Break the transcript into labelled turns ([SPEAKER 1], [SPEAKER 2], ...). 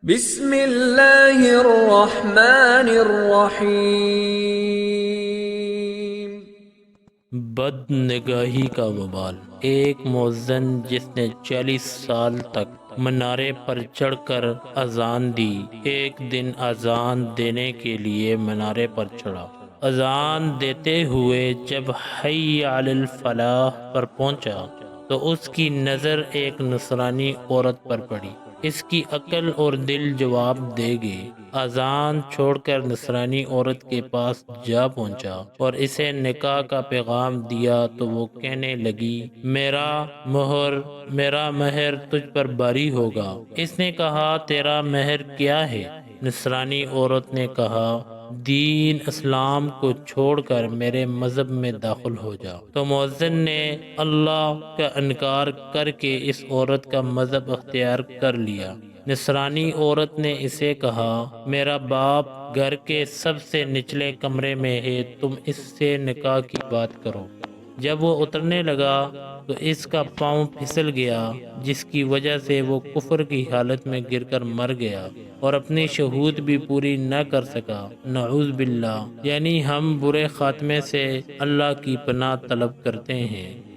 [SPEAKER 1] بسم اللہ الرحمن الرحیم۔
[SPEAKER 2] بد نگاہی کا وبال۔ ایک مؤذن جس نے 40 سال تک منارے پر چڑھ کر اذان دی، ایک دن اذان دینے کے لیے منارے پر چڑھا۔ اذان دیتے ہوئے جب حی علی الفلاح پر پہنچا تو اس کی نظر ایک نصرانی عورت پر پڑی۔ اس کی عقل اور دل جواب دے گئے۔ اذان چھوڑ کر نصرانی عورت کے پاس جا پہنچا اور اسے نکاح کا پیغام دیا تو وہ کہنے لگی، میرا مہر تجھ پر باری ہوگا۔ اس نے کہا، تیرا مہر کیا ہے؟ نصرانی عورت نے کہا، دین اسلام کو چھوڑ کر میرے مذہب میں داخل ہو جا۔ تو مؤذن نے اللہ کا انکار کر کے اس عورت کا مذہب اختیار کر لیا۔ نصرانی عورت نے اسے کہا، میرا باپ گھر کے سب سے نچلے کمرے میں ہے، تم اس سے نکاح کی بات کرو۔ جب وہ اترنے لگا تو اس کا پاؤں پھسل گیا، جس کی وجہ سے وہ کفر کی حالت میں گر کر مر گیا اور اپنی شہود بھی پوری نہ کر سکا۔ نعوذ باللہ، یعنی ہم برے خاتمے سے اللہ کی پناہ طلب کرتے ہیں۔